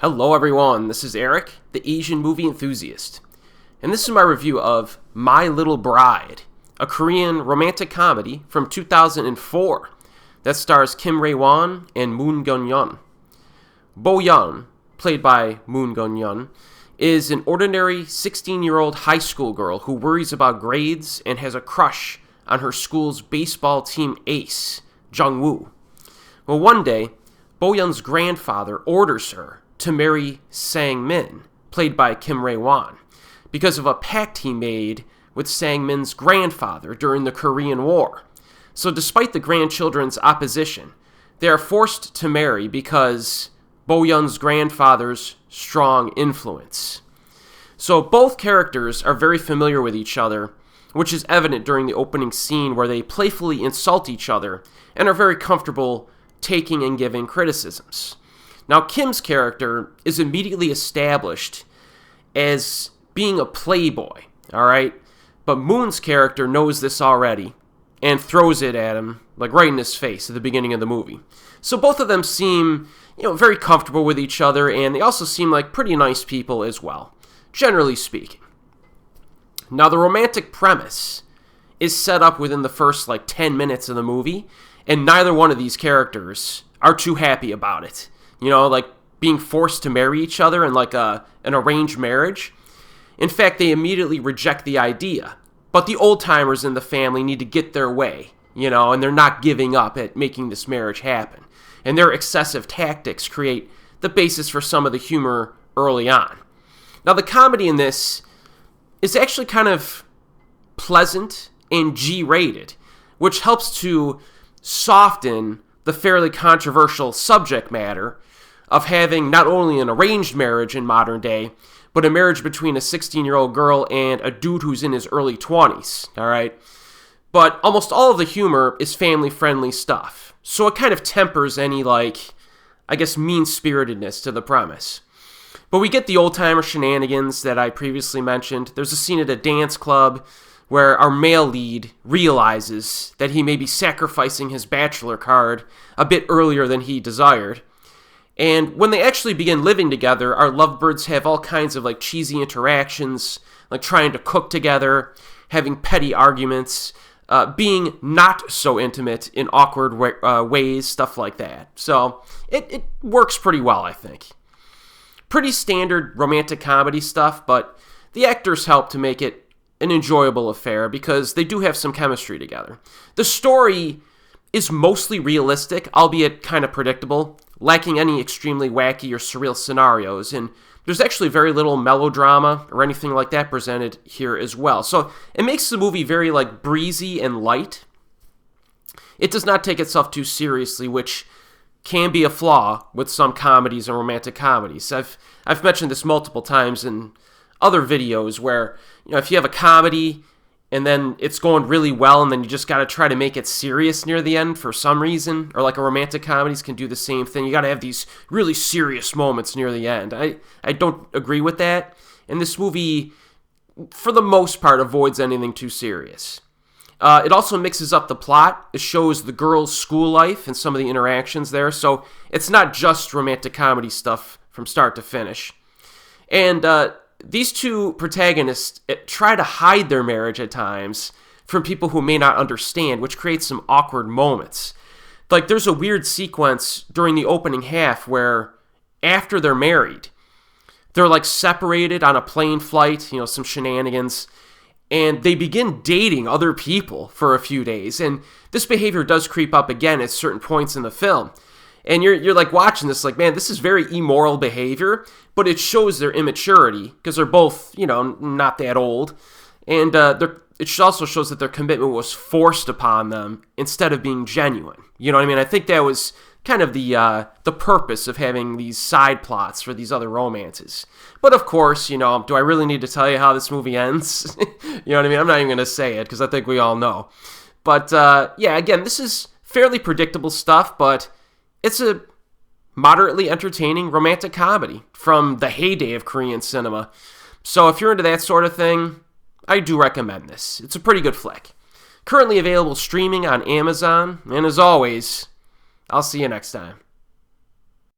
Hello everyone, this is Erik, the Asian movie enthusiast, and this is my review of My Little Bride, a Korean romantic comedy from 2004 that stars Kim Rae-won and Moon Geun-young. Bo-eun, played by Moon Geun-young, is an ordinary 16-year-old high school girl who worries about grades and has a crush on her school's baseball team ace, Jung-woo. Well, one day, Bo-eun's grandfather orders her to marry Sang-min, played by Kim Rae-won, because of a pact he made with Sang-min's grandfather during the Korean War. So despite the grandchildren's opposition, they are forced to marry because Bo-eun's grandfather's strong influence. So both characters are very familiar with each other, which is evident during the opening scene where they playfully insult each other and are very comfortable taking and giving criticisms. Now, Kim's character is immediately established as being a playboy, alright? But Moon's character knows this already and throws it at him, like right in his face at the beginning of the movie. So both of them seem, very comfortable with each other, and they also seem like pretty nice people as well, generally speaking. Now, the romantic premise is set up within the first, 10 minutes of the movie, and neither one of these characters are too happy about it. Being forced to marry each other in an arranged marriage. In fact, they immediately reject the idea. But the old-timers in the family need to get their way, and they're not giving up at making this marriage happen. And their excessive tactics create the basis for some of the humor early on. Now, the comedy in this is actually kind of pleasant and G-rated, which helps to soften the fairly controversial subject matter of having not only an arranged marriage in modern day, but a marriage between a 16-year-old girl and a dude who's in his early 20s, all right? But almost all of the humor is family-friendly stuff, so it kind of tempers any, mean-spiritedness to the premise. But we get the old-timer shenanigans that I previously mentioned. There's a scene at a dance club where our male lead realizes that he may be sacrificing his bachelor card a bit earlier than he desired. And when they actually begin living together, our lovebirds have all kinds of cheesy interactions, like trying to cook together, having petty arguments, being not so intimate in awkward ways, stuff like that. So it works pretty well, I think. Pretty standard romantic comedy stuff, but the actors help to make it an enjoyable affair because they do have some chemistry together. The story is mostly realistic, albeit kind of predictable, lacking any extremely wacky or surreal scenarios, and there's actually very little melodrama or anything like that presented here as well. So it makes the movie very breezy and light. It does not take itself too seriously, which can be a flaw with some comedies and romantic comedies. I've mentioned this multiple times in other videos where, if you have a comedy and then it's going really well and then you just got to try to make it serious near the end for some reason, or a romantic comedies can do the same thing. You got to have these really serious moments near the end. I don't agree with that. And this movie, for the most part, avoids anything too serious. It also mixes up the plot. It shows the girls' school life and some of the interactions there. So it's not just romantic comedy stuff from start to finish. And these two protagonists try to hide their marriage at times from people who may not understand, which creates some awkward moments. There's a weird sequence during the opening half where after they're married, they're separated on a plane flight, some shenanigans, and they begin dating other people for a few days. And this behavior does creep up again at certain points in the film. And you're watching this man, this is very immoral behavior, but it shows their immaturity because they're both, not that old. And it also shows that their commitment was forced upon them instead of being genuine. You know what I mean? I think that was kind of the purpose of having these side plots for these other romances. But of course, do I really need to tell you how this movie ends? You know what I mean? I'm not even going to say it because I think we all know. But again, this is fairly predictable stuff, but it's a moderately entertaining romantic comedy from the heyday of Korean cinema. So if you're into that sort of thing, I do recommend this. It's a pretty good flick. Currently available streaming on Amazon, and as always, I'll see you next time.